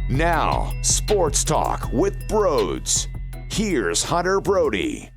Now, Sports Talk with Brodes. Here's Hunter Brody.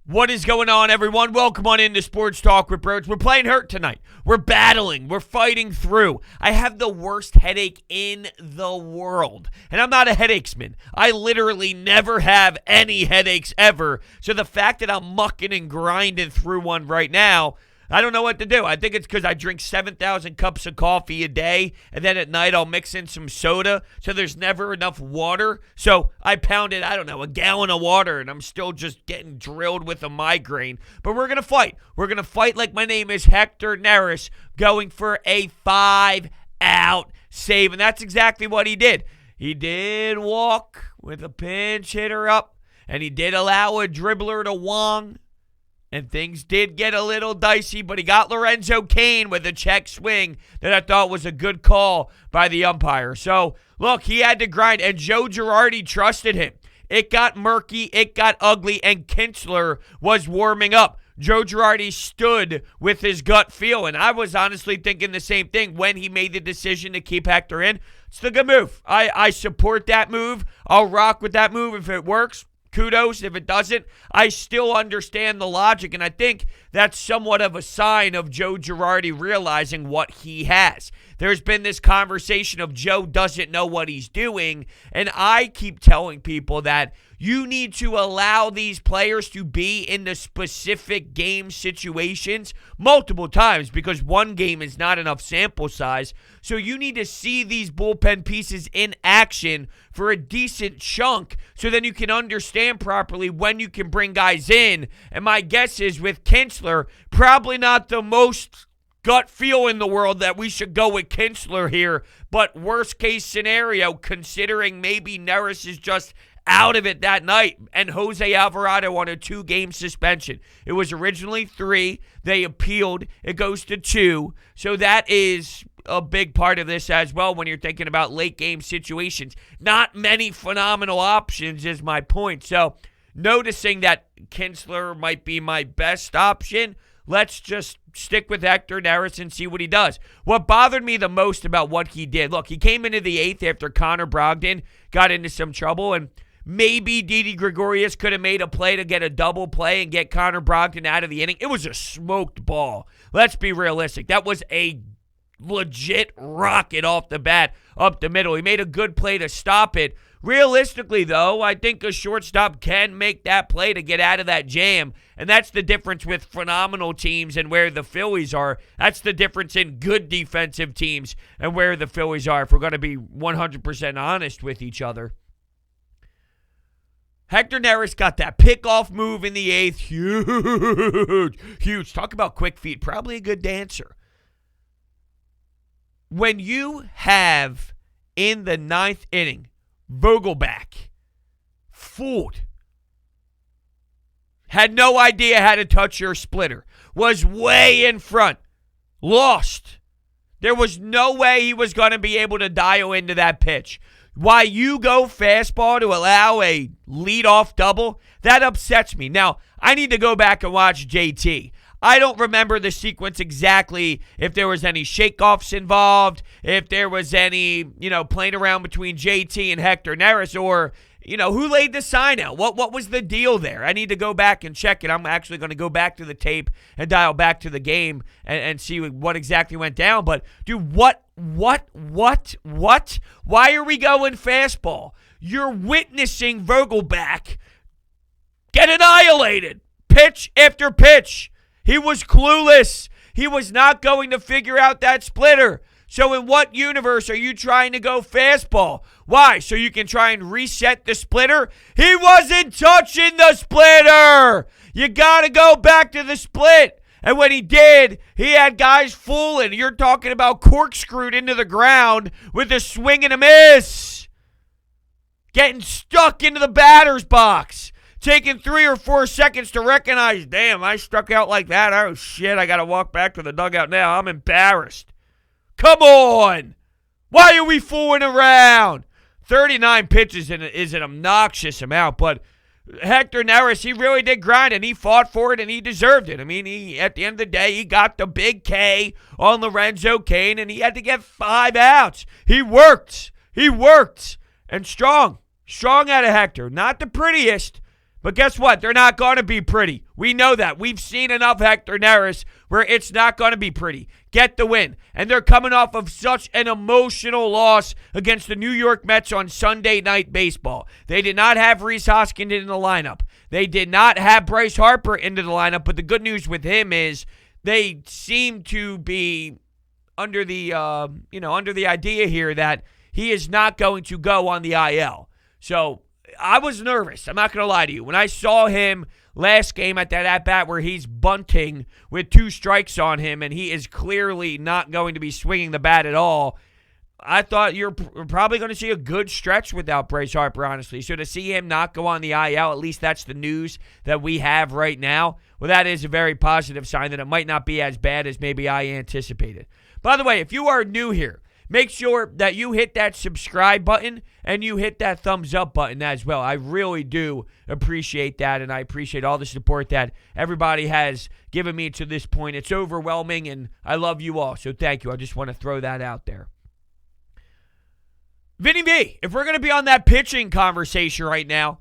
What is going on, everyone? Welcome on into Sports Talk with Brodes. We're playing hurt tonight. We're battling. We're fighting through. I have the worst headache in the world. And I'm not a headachesman. I literally never have any headaches ever. So the fact that I'm mucking and grinding through one right now, I don't know what to do. I think it's because I drink 7,000 cups of coffee a day, and then at night I'll mix in some soda, so there's never enough water. So I pounded, a gallon of water, and I'm still just getting drilled with a migraine. But we're going to fight. We're going to fight like my name is Hector Neris, going for a 5-out save, and that's exactly what he did. He did walk with a pinch hitter up, and he did allow a dribbler to wong. And things did get a little dicey, but he got Lorenzo Cain with a check swing that I thought was a good call by the umpire. So, look, he had to grind, and Joe Girardi trusted him. It got murky, it got ugly, and Kinsler was warming up. Joe Girardi stood with his gut feel, and I was honestly thinking the same thing when he made the decision to keep Hector in. It's a good move. I support that move. I'll rock with that move if it works. Kudos. If it doesn't, I still understand the logic, and I think that's somewhat of a sign of Joe Girardi realizing what he has. There's been this conversation of Joe doesn't know what he's doing, and I keep telling people that you need to allow these players to be in the specific game situations multiple times because one game is not enough sample size. So you need to see these bullpen pieces in action for a decent chunk so then you can understand properly when you can bring guys in. And my guess is with Kinsler, probably not the most gut feel in the world that we should go with Kinsler here, but worst case scenario, considering maybe Neris is just out of it that night, and Jose Alvarado on a 2-game suspension. It was originally 3. They appealed. It goes to 2. So that is a big part of this as well when you're thinking about late-game situations. Not many phenomenal options is my point. So noticing that Kinsler might be my best option, let's just stick with Hector Neris and see what he does. What bothered me the most about what he did, look, he came into the 8th after Connor Brogdon got into some trouble, and maybe Didi Gregorius could have made a play to get a double play and get Connor Brogdon out of the inning. It was a smoked ball. Let's be realistic. That was a legit rocket off the bat up the middle. He made a good play to stop it. Realistically, though, I think a shortstop can make that play to get out of that jam, and that's the difference with phenomenal teams and where the Phillies are. That's the difference in good defensive teams and where the Phillies are, if we're going to be 100% honest with each other. Hector Neris got that pickoff move in the 8th. Huge. Talk about quick feet. Probably a good dancer. When you have, in the 9th inning, Vogelback, fooled, had no idea how to touch your splitter, was way in front, lost. There was no way he was going to be able to dial into that pitch. Why you go fastball to allow a leadoff double, that upsets me. Now, I need to go back and watch JT. I don't remember the sequence exactly, if there was any shakeoffs involved, if there was any, playing around between JT and Hector Neris, or, who laid the sign out? What was the deal there? I need to go back and check it. I'm actually going to go back to the tape and dial back to the game and see what exactly went down. But, dude, what? Why are we going fastball? You're witnessing Vogelback get annihilated. Pitch after pitch. He was clueless. He was not going to figure out that splitter. So in what universe are you trying to go fastball? Why? So you can try and reset the splitter? He wasn't touching the splitter. You got to go back to the split. And when he did, he had guys fooling. You're talking about corkscrewed into the ground with a swing and a miss. Getting stuck into the batter's box. Taking 3 or 4 seconds to recognize, damn, I struck out like that. Oh, shit, I got to walk back to the dugout now. I'm embarrassed. Come on. Why are we fooling around? 39 pitches is an obnoxious amount, but Hector Neris, he really did grind, and he fought for it, and he deserved it. I mean, at the end of the day, he got the big K on Lorenzo Cain, and he had to get 5 outs. He worked. He worked. And strong. Strong out of Hector. Not the prettiest. But guess what? They're not going to be pretty. We know that. We've seen enough Hector Neris where it's not going to be pretty. Get the win. And they're coming off of such an emotional loss against the New York Mets on Sunday Night Baseball. They did not have Rhys Hoskins in the lineup. They did not have Bryce Harper into the lineup. But the good news with him is they seem to be under the idea here that he is not going to go on the IL. So I was nervous. I'm not going to lie to you. When I saw him last game at that at-bat where he's bunting with 2 strikes on him and he is clearly not going to be swinging the bat at all, I thought you're probably going to see a good stretch without Bryce Harper, honestly. So to see him not go on the IL, at least that's the news that we have right now, well, that is a very positive sign that it might not be as bad as maybe I anticipated. By the way, if you are new here, make sure that you hit that subscribe button and you hit that thumbs up button as well. I really do appreciate that, and I appreciate all the support that everybody has given me to this point. It's overwhelming, and I love you all, so thank you. I just want to throw that out there. Vinny V, if we're going to be on that pitching conversation right now,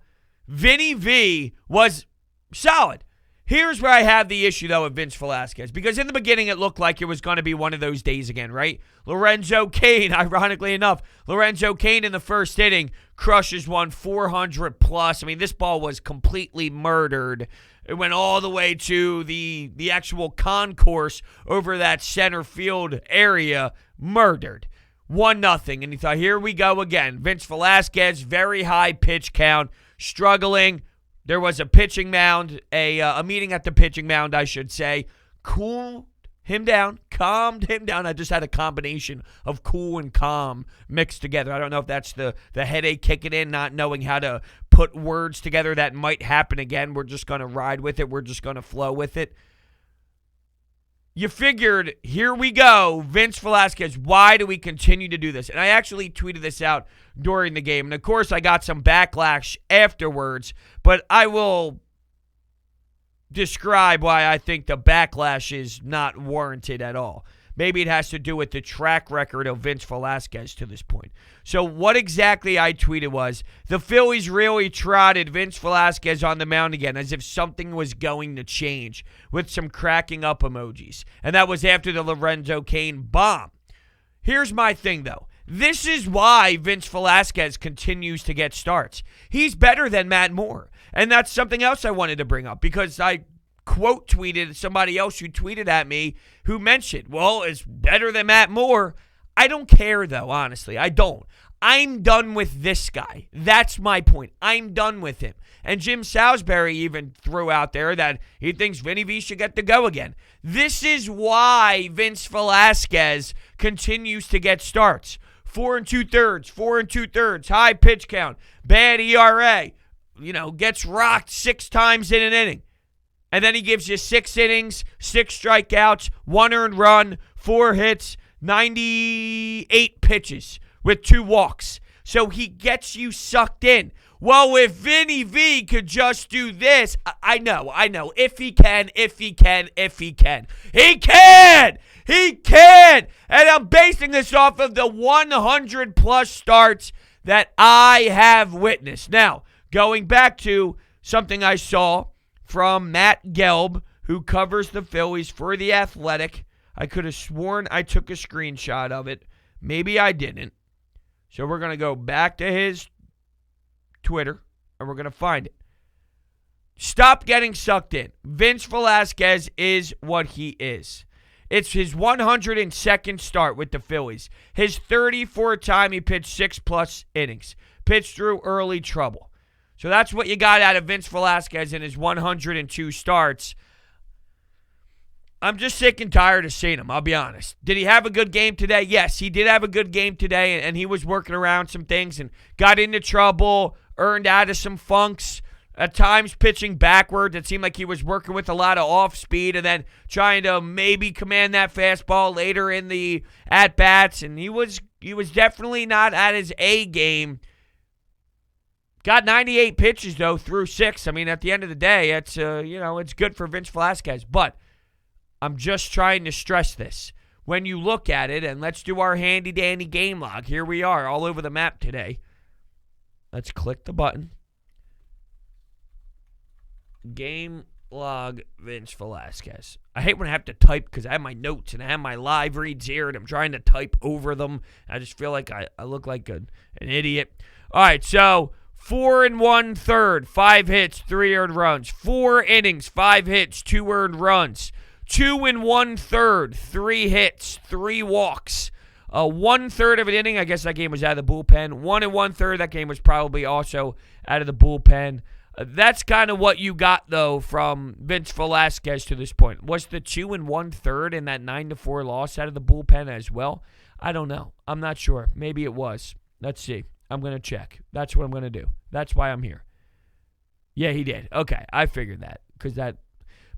Vinny V was solid. Here's where I have the issue, though, with Vince Velasquez, because in the beginning it looked like it was going to be one of those days again, right? Lorenzo Cain, ironically enough, Lorenzo Cain in the first inning crushes one 400 plus. I mean, this ball was completely murdered. It went all the way to the actual concourse over that center field area, murdered. 1-0, and he thought, here we go again. Vince Velasquez, very high pitch count, struggling. There was a pitching mound, a meeting at the pitching mound, I should say. Cooled him down, calmed him down. I just had a combination of cool and calm mixed together. I don't know if that's the headache kicking in, not knowing how to put words together. That might happen again. We're just going to ride with it. We're just going to flow with it. You figured, here we go, Vince Velasquez, why do we continue to do this? And I actually tweeted this out during the game. And, of course, I got some backlash afterwards, but I will describe why I think the backlash is not warranted at all. Maybe it has to do with the track record of Vince Velasquez to this point. So what exactly I tweeted was, the Phillies really trotted Vince Velasquez on the mound again as if something was going to change, with some cracking up emojis. And that was after the Lorenzo Cain bomb. Here's my thing, though. This is why Vince Velasquez continues to get starts. He's better than Matt Moore. And that's something else I wanted to bring up, because I quote tweeted somebody else who tweeted at me who mentioned, well, it's better than Matt Moore. I don't care, though, honestly. I don't. I'm done with this guy. That's my point. I'm done with him. And Jim Salisbury even threw out there that he thinks Vinny V should get to go again. This is why Vince Velasquez continues to get starts. 4 2/3, 4 2/3, high pitch count, bad ERA, gets rocked 6 times in an inning. And then he gives you 6 innings, 6 strikeouts, 1 earned run, 4 hits, 98 pitches with 2 walks. So he gets you sucked in. Well, if Vinny V could just do this, I know. If he can. He can! And I'm basing this off of the 100-plus starts that I have witnessed. Now, going back to something I saw from Matt Gelb, who covers the Phillies for The Athletic. I could have sworn I took a screenshot of it. Maybe I didn't. So we're going to go back to his Twitter, and we're going to find it. Stop getting sucked in. Vince Velasquez is what he is. It's his 102nd start with the Phillies. His 34th time he pitched 6+ innings. Pitched through early trouble. So that's what you got out of Vince Velasquez in his 102 starts. I'm just sick and tired of seeing him, I'll be honest. Did he have a good game today? Yes, he did have a good game today, and he was working around some things and got into trouble, earned out of some funks, at times pitching backwards. It seemed like he was working with a lot of off-speed and then trying to maybe command that fastball later in the at-bats, and he was definitely not at his A game. Got 98 pitches, though, through 6. I mean, at the end of the day, it's good for Vince Velasquez. But I'm just trying to stress this. when you look at it, and let's do our handy-dandy game log. Here we are all over the map today. Let's click the button. Game log Vince Velasquez. I hate when I have to type because I have my notes and I have my live reads here and I'm trying to type over them. I just feel like I look like an idiot. All right, so 4 1/3, 5 hits, 3 earned runs. 4 innings, 5 hits, 2 earned runs. 2 1/3, 3 hits, 3 walks. 1/3 of an inning, I guess that game was out of the bullpen. 1 1/3, that game was probably also out of the bullpen. That's kind of what you got, though, from Vince Velasquez to this point. Was the 2 1/3 in that 9-4 loss out of the bullpen as well? I don't know. I'm not sure. Maybe it was. Let's see. I'm going to check. That's what I'm going to do. That's why I'm here. Yeah, he did. Okay, I figured that.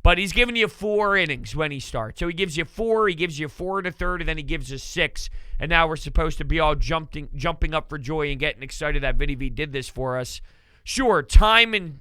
But he's giving you 4 innings when he starts. So he gives you 4, he gives you 4 1/3, and then he gives us 6. And now we're supposed to be all jumping up for joy and getting excited that Vinny V did this for us. Sure, time and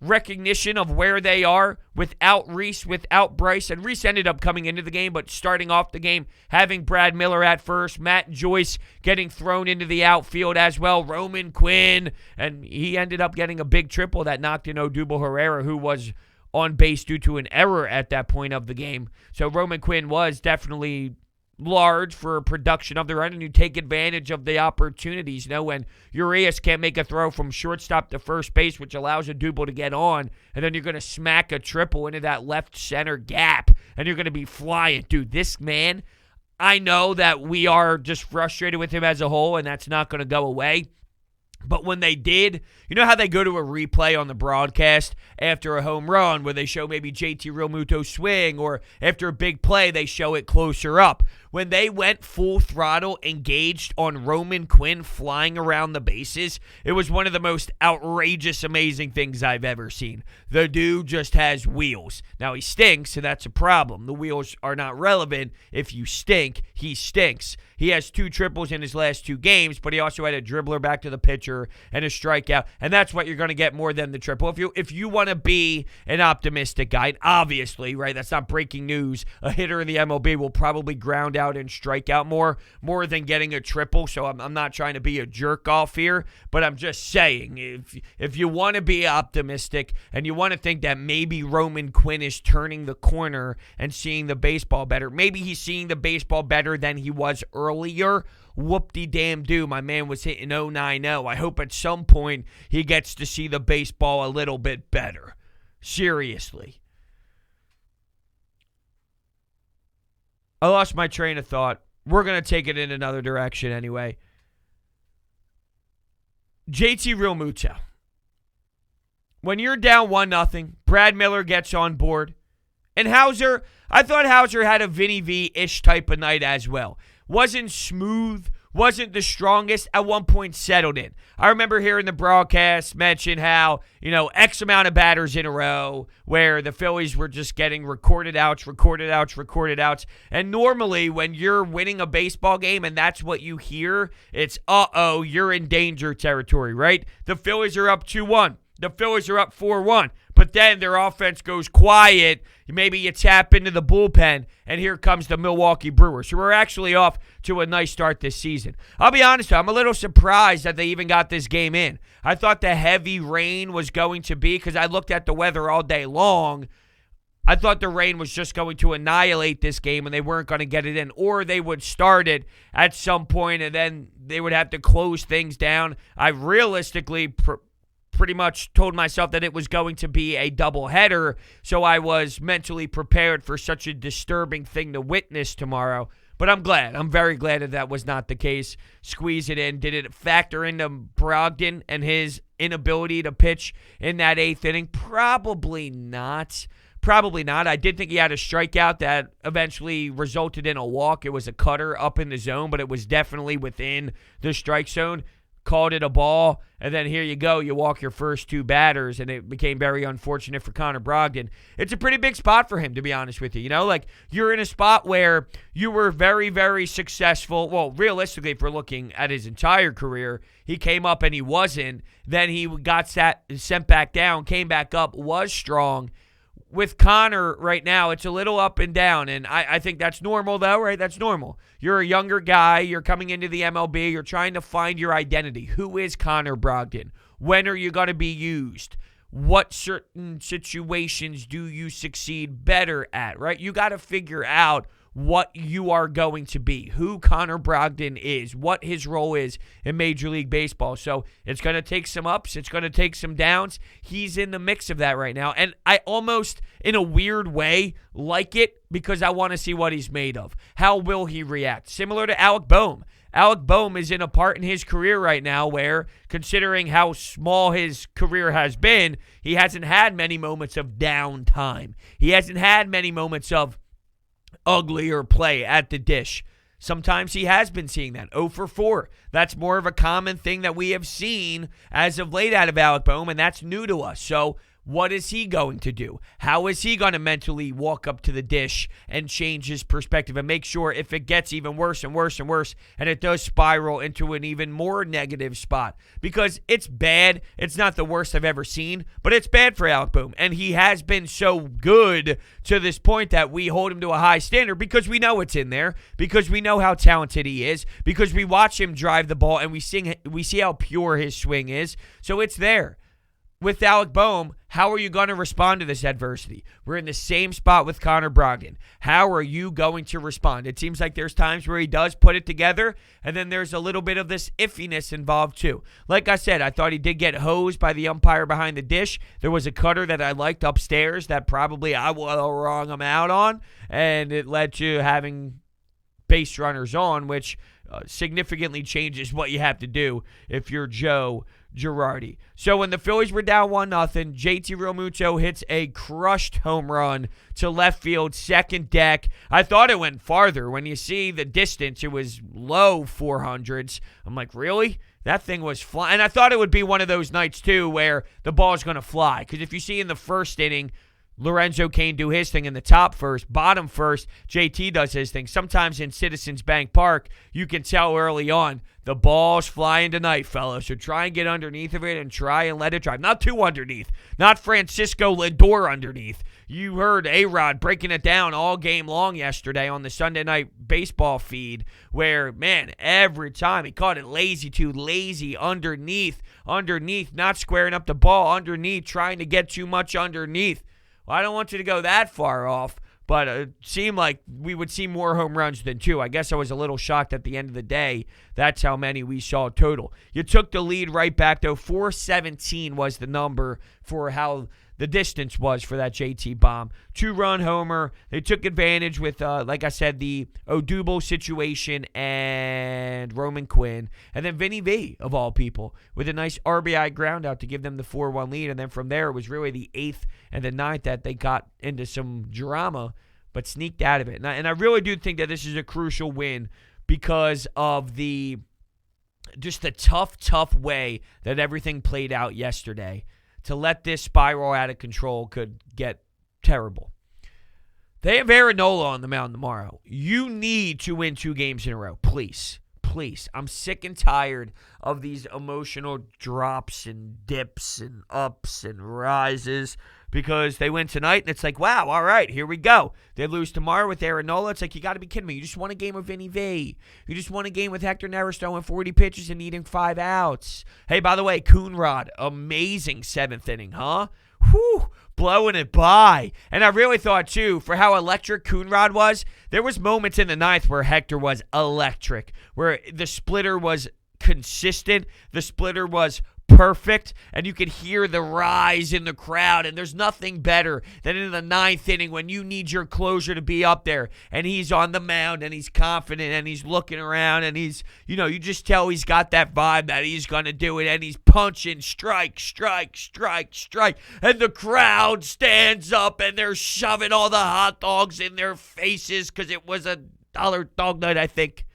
recognition of where they are without Reese, without Bryce. And Reese ended up coming into the game, but starting off the game, having Brad Miller at first, Matt Joyce getting thrown into the outfield as well, Roman Quinn, and he ended up getting a big triple that knocked in Odubel Herrera, who was on base due to an error at that point of the game. So Roman Quinn was definitely large for production of the run, and you take advantage of the opportunities. When Urias can't make a throw from shortstop to first base, which allows a Odubel to get on, and then you're going to smack a triple into that left center gap, and you're going to be flying. Dude, this man, I know that we are just frustrated with him as a whole, and that's not going to go away. But when they did, you know how they go to a replay on the broadcast after a home run where they show maybe JT Realmuto swing, or after a big play, they show it closer up. When they went full throttle, engaged on Roman Quinn flying around the bases, it was one of the most outrageous, amazing things I've ever seen. The dude just has wheels. Now, he stinks, and that's a problem. The wheels are not relevant. If you stink, he stinks. He has 2 triples in his last 2 games, but he also had a dribbler back to the pitcher and a strikeout, and that's what you're going to get more than the triple. If you want to be an optimistic guy, and obviously, right, that's not breaking news, a hitter in the MLB will probably ground out and strike out more than getting a triple, so I'm not trying to be a jerk-off here, but I'm just saying, if you want to be optimistic and you want to think that maybe Roman Quinn is turning the corner and seeing the baseball better, maybe he's seeing the baseball better than he was earlier, whoop-de-damn-do, my man was hitting 0.90. I hope at some point he gets to see the baseball a little bit better. Seriously. I lost my train of thought. We're going to take it in another direction anyway. JT Realmuto. When you're down 1-0, Brad Miller gets on board. And Hauser, I thought Hauser had a Vinny V-ish type of night as well. Wasn't smooth, wasn't the strongest, at one point settled in. I remember hearing the broadcast mention how, X amount of batters in a row where the Phillies were just getting recorded outs. And normally when you're winning a baseball game and that's what you hear, it's, you're in danger territory, right? The Phillies are up 2-1. The Phillies are up 4-1. But then their offense goes quiet. Maybe you tap into the bullpen, and here comes the Milwaukee Brewers, who are actually off to a nice start this season. I'll be honest, I'm a little surprised that they even got this game in. I thought the heavy rain was going to be, because I looked at the weather all day long, I thought the rain was just going to annihilate this game and they weren't going to get it in, or they would start it at some point and then they would have to close things down. I realistically pretty much told myself that it was going to be a doubleheader, so I was mentally prepared for such a disturbing thing to witness tomorrow. But I'm glad. I'm very glad that was not the case. Squeeze it in. Did it factor into Brogdon and his inability to pitch in that 8th inning? Probably not. I did think he had a strikeout that eventually resulted in a walk. It was a cutter up in the zone, but it was definitely within the strike zone. Called it a ball, and then here you go. You walk your first 2 batters, and it became very unfortunate for Connor Brogdon. It's a pretty big spot for him, to be honest with you. You're in a spot where you were very, very successful. Well, realistically, if we're looking at his entire career, he came up and he wasn't. Then he got sent back down, came back up, was strong, with Connor right now, it's a little up and down, and I think that's normal, though, right? That's normal. You're a younger guy. You're coming into the MLB. You're trying to find your identity. Who is Connor Brogdon? When are you going to be used? What certain situations do you succeed better at, right? You got to figure out what you are going to be, who Connor Brogdon is, what his role is in Major League Baseball. So it's going to take some ups. It's going to take some downs. He's in the mix of that right now. And I almost, in a weird way, like it because I want to see what he's made of. How will he react? Similar to Alec Boehm. Alec Boehm is in a part in his career right now where, considering how small his career has been, he hasn't had many moments of downtime. He hasn't had many moments of uglier play at the dish. Sometimes he has been seeing that. 0 for 4. That's more of a common thing that we have seen as of late out of Alec Boehm, and that's new to us. So what is he going to do? How is he going to mentally walk up to the dish and change his perspective and make sure if it gets even worse and worse and worse and it does spiral into an even more negative spot? Because it's bad. It's not the worst I've ever seen, but it's bad for Alec Boehm. And he has been so good to this point that we hold him to a high standard because we know it's in there, because we know how talented he is, because we watch him drive the ball and we see how pure his swing is. So it's there. With Alec Boehm, how are you going to respond to this adversity? We're in the same spot with Connor Brogdon. How are you going to respond? It seems like there's times where he does put it together, and then there's a little bit of this iffiness involved too. Like I said, I thought he did get hosed by the umpire behind the dish. There was a cutter that I liked upstairs that probably I will wrong him out on, and it led to having base runners on, which significantly changes what you have to do if you're Joe Girardi. So when the Phillies were down 1-0, JT Realmuto hits a crushed home run to left field, second deck. I thought it went farther. When you see the distance, it was low 400s. I'm like, really? That thing was flying. And I thought it would be one of those nights, too, where the ball's going to fly. Because if you see in the first inning, Lorenzo Cain do his thing in the top first, bottom first, JT does his thing. Sometimes in Citizens Bank Park, you can tell early on, the ball's flying tonight, fellas. So try and get underneath of it and try and let it drive. Not too underneath. Not Francisco Lindor underneath. You heard A-Rod breaking it down all game long yesterday on the Sunday Night Baseball feed where, man, every time he caught it lazy underneath, not squaring up the ball underneath, trying to get too much underneath. Well, I don't want you to go that far off, but it seemed like we would see more home runs than two. I guess I was a little shocked at the end of the day. That's how many we saw total. You took the lead right back, though. 417 was the number for how the distance was for that JT bomb. 2-run homer. They took advantage with, like I said, the Odubel situation and Roman Quinn. And then Vinny V, of all people, with a nice RBI ground out to give them the 4-1 lead. And then from there, it was really the 8th and the 9th that they got into some drama, but sneaked out of it. And I really do think that this is a crucial win because of the tough way that everything played out yesterday. To let this spiral out of control could get terrible. They have Aaron Nola on the mound tomorrow. You need to win 2 games in a row. Please. I'm sick and tired of these emotional drops and dips and ups and rises because they win tonight and it's like, wow, all right, here we go. They lose tomorrow with Aaron Nola. It's like, you got to be kidding me. You just won a game with Vinny V. You just won a game with Hector Neris throwing 40 pitches and needing 5 outs. Hey, by the way, Coonrod, amazing 7th inning, huh? Whew, blowing it by. And I really thought, too, for how electric Coonrod was, there was moments in the 9th where Hector was electric, where the splitter was consistent, the splitter was perfect, and you could hear the rise in the crowd, and there's nothing better than in the 9th inning when you need your closer to be up there, and he's on the mound, and he's confident, and he's looking around, and he's, you just tell he's got that vibe that he's going to do it, and he's punching strike, and the crowd stands up, and they're shoving all the hot dogs in their faces because it was a dollar dog night, I think.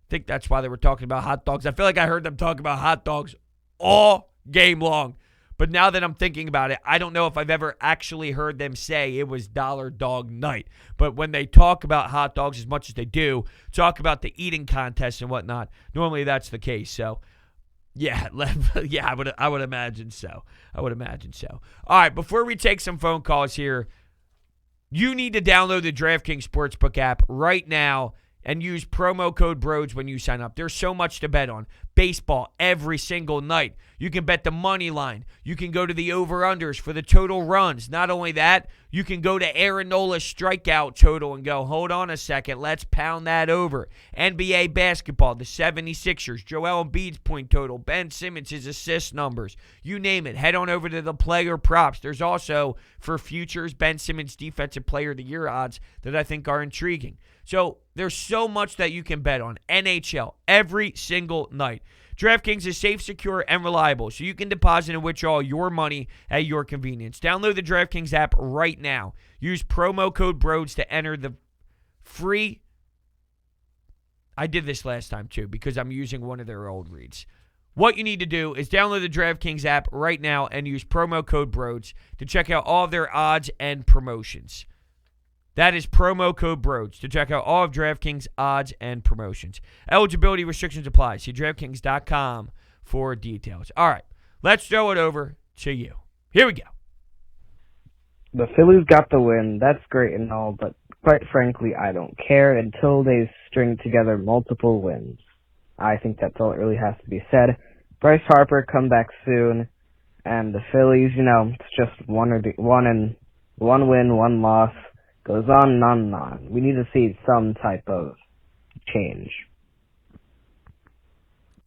I think that's why they were talking about hot dogs. I feel like I heard them talk about hot dogs all game long. But now that I'm thinking about it, I don't know if I've ever actually heard them say it was dollar dog night. But when they talk about hot dogs as much as they do, talk about the eating contest and whatnot, normally that's the case. So Yeah, yeah, I would imagine so. All right, before we take some phone calls here, you need to download the DraftKings Sportsbook app right now and use promo code Brodes when you sign up. There's so much to bet on. Baseball every single night. You can bet the money line. You can go to the over-unders for the total runs. Not only that, you can go to Aaron Nola's strikeout total and go, hold on a second, let's pound that over. NBA basketball, the 76ers, Joel Embiid's point total, Ben Simmons' assist numbers. You name it. Head on over to the player props. There's also, for futures, Ben Simmons' Defensive Player of the Year odds that I think are intriguing. So there's so much that you can bet on. NHL every single night. DraftKings is safe, secure, and reliable, so you can deposit and withdraw your money at your convenience. Download the DraftKings app right now. Use promo code Brodes to enter the free. I did this last time too because I'm using one of their old reads. What you need to do is download the DraftKings app right now and use promo code Brodes to check out all of their odds and promotions. That is promo code Brodes to check out all of DraftKings odds and promotions. Eligibility restrictions apply. See DraftKings.com for details. All right, let's throw it over to you. Here we go. The Phillies got the win. That's great and all, but quite frankly, I don't care until they string together multiple wins. I think that's all that really has to be said. Bryce Harper, come back soon. And the Phillies, it's just one win, one loss. Goes on and on and on. We need to see some type of change.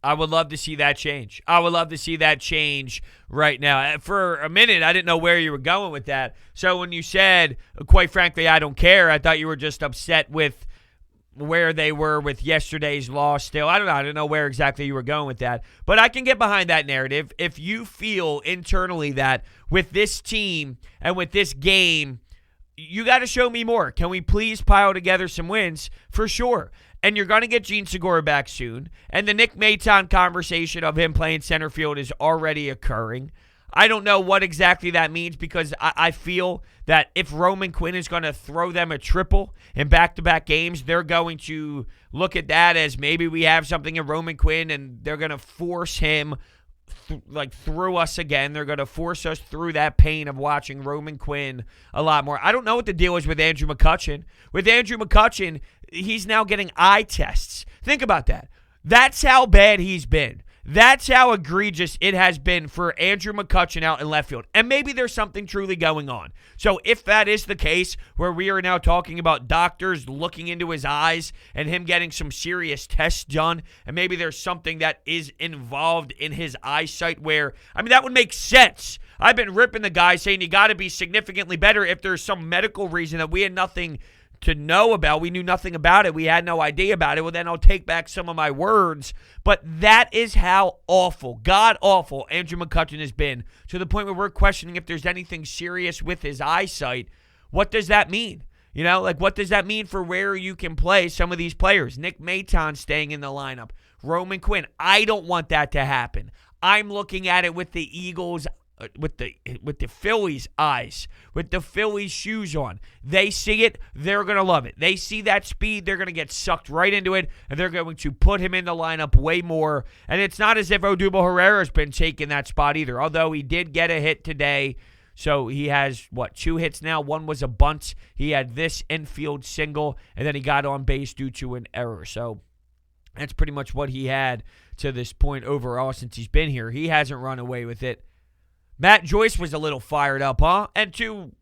I would love to see that change. Right now. For a minute, I didn't know where you were going with that. So when you said, quite frankly, I don't care, I thought you were just upset with where they were with yesterday's loss still. I don't know. I don't know where exactly you were going with that. But I can get behind that narrative. If you feel internally that with this team and with this game, you got to show me more. Can we please pile together some wins? For sure. And you're going to get Gene Segura back soon. And the Nick Maton conversation of him playing center field is already occurring. I don't know what exactly that means because I feel that if Roman Quinn is going to throw them a triple in back-to-back games, they're going to look at that as maybe we have something in Roman Quinn and they're going to force him through us again. They're going to force us through that pain of watching Roman Quinn a lot more. I don't know what the deal is with Andrew McCutchen. With Andrew McCutchen, he's now getting eye tests. Think about that. That's how bad he's been. That's how egregious it has been for Andrew McCutchen out in left field. And maybe there's something truly going on. So if that is the case, where we are now talking about doctors looking into his eyes and him getting some serious tests done, and maybe there's something that is involved in his eyesight where, that would make sense. I've been ripping the guy saying you got to be significantly better if there's some medical reason that we had nothing to know about. We knew nothing about it. We had no idea about it. Well, then I'll take back some of my words. But that is how awful, god-awful Andrew McCutchen has been, to the point where we're questioning if there's anything serious with his eyesight. What does that mean? What does that mean for where you can play some of these players? Nick Maton staying in the lineup. Roman Quinn. I don't want that to happen. I'm looking at it with the Eagles' with the Phillies' eyes, with the Phillies' shoes on. They see it, they're going to love it. They see that speed, they're going to get sucked right into it, and they're going to put him in the lineup way more. And it's not as if Odubel Herrera's been taking that spot either, although he did get a hit today. So he has, 2 hits now? One was a bunt. He had this infield single, and then he got on base due to an error. So that's pretty much what he had to this point overall since he's been here. He hasn't run away with it. Matt Joyce was a little fired up, huh? And to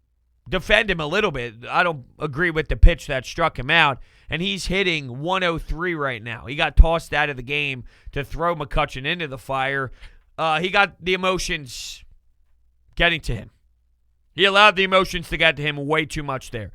defend him a little bit, I don't agree with the pitch that struck him out, and he's hitting 103 right now. He got tossed out of the game to throw McCutchen into the fire. He got the emotions getting to him. He allowed the emotions to get to him way too much there.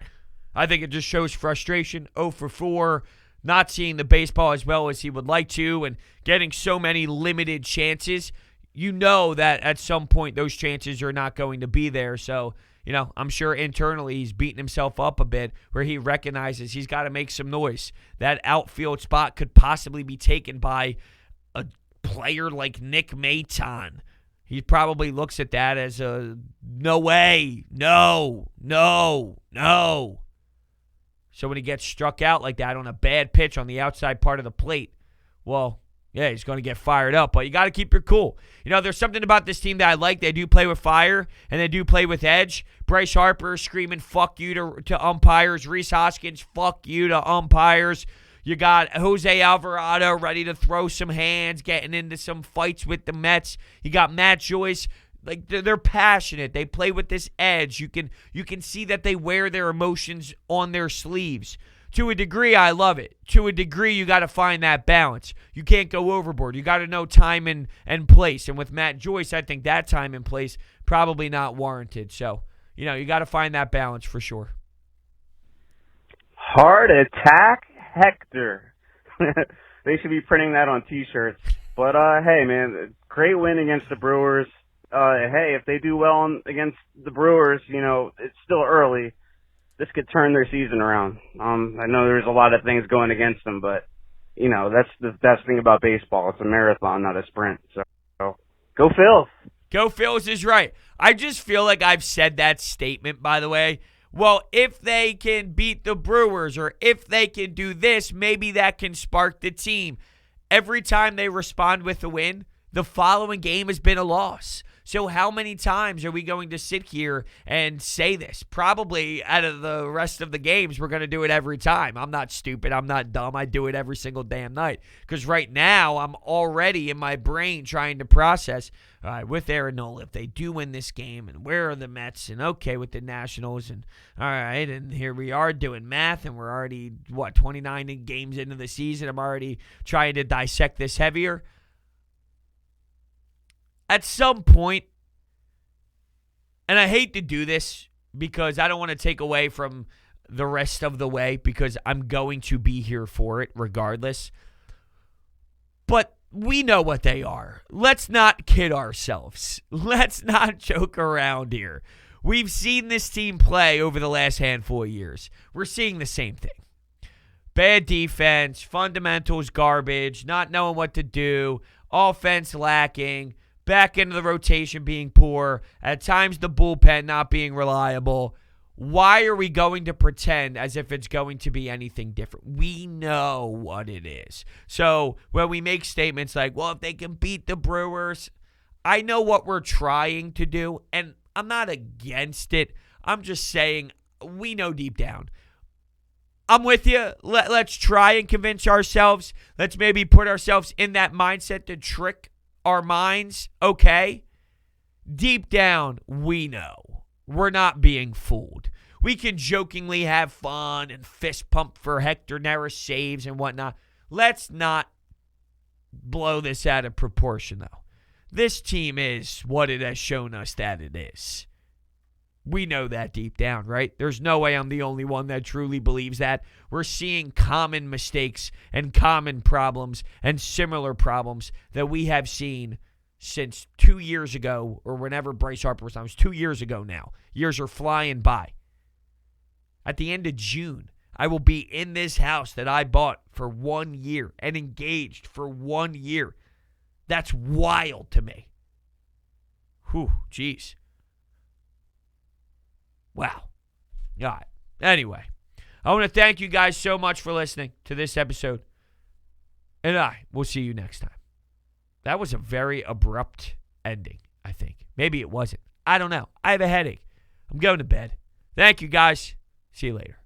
I think it just shows frustration, 0 for 4, not seeing the baseball as well as he would like to, and getting so many limited chances. You know that at some point those chances are not going to be there. So, I'm sure internally he's beating himself up a bit where he recognizes he's got to make some noise. That outfield spot could possibly be taken by a player like Nick Maton. He probably looks at that as a no way, no. So when he gets struck out like that on a bad pitch on the outside part of the plate, well, Yeah, he's going to get fired up, but you got to keep your cool. There's something about this team that I like. They do play with fire, and they do play with edge. Bryce Harper screaming, fuck you to umpires. Rhys Hoskins, fuck you to umpires. You got Jose Alvarado ready to throw some hands, getting into some fights with the Mets. You got Matt Joyce. Like, they're passionate. They play with this edge. You can see that they wear their emotions on their sleeves. To a degree, I love it. To a degree, you got to find that balance. You can't go overboard. You got to know time and place. And with Matt Joyce, I think that time and place probably not warranted. So, you got to find that balance for sure. Heart attack Hector. They should be printing that on T-shirts. But, hey, man, great win against the Brewers. Hey, if they do well against the Brewers, it's still early. This could turn their season around. I know there's a lot of things going against them, but, that's the best thing about baseball. It's a marathon, not a sprint. So go Phils. Go Phils is right. I just feel like I've said that statement, by the way. Well, if they can beat the Brewers or if they can do this, maybe that can spark the team. Every time they respond with a win, the following game has been a loss. So how many times are we going to sit here and say this? Probably out of the rest of the games, we're going to do it every time. I'm not stupid. I'm not dumb. I do it every single damn night. Because right now, I'm already in my brain trying to process, all right, with Aaron Nola, if they do win this game, and where are the Mets, and okay, with the Nationals, and all right, and here we are doing math, and we're already, 29 games into the season. I'm already trying to dissect this heavier. At some point, and I hate to do this because I don't want to take away from the rest of the way because I'm going to be here for it regardless. But we know what they are. Let's not kid ourselves. Let's not joke around here. We've seen this team play over the last handful of years. We're seeing the same thing. Bad defense, fundamentals garbage, not knowing what to do, offense lacking, back into the rotation being poor, at times the bullpen not being reliable. Why are we going to pretend as if it's going to be anything different? We know what it is. So when we make statements like, well, if they can beat the Brewers, I know what we're trying to do, and I'm not against it. I'm just saying we know deep down. I'm with you. Let's try and convince ourselves. Let's maybe put ourselves in that mindset to trick our minds, okay? Deep down, we know. We're not being fooled. We can jokingly have fun and fist pump for Hector Neris saves and whatnot. Let's not blow this out of proportion, though. This team is what it has shown us that it is. We know that deep down, right? There's no way I'm the only one that truly believes that. We're seeing common mistakes and common problems and similar problems that we have seen since 2 years ago or whenever Bryce Harper was on. It was 2 years ago now. Years are flying by. At the end of June, I will be in this house that I bought for 1 year and engaged for 1 year. That's wild to me. Whew, jeez. Wow. All right. Anyway, I want to thank you guys so much for listening to this episode. And I will see you next time. That was a very abrupt ending, I think. Maybe it wasn't. I don't know. I have a headache. I'm going to bed. Thank you, guys. See you later.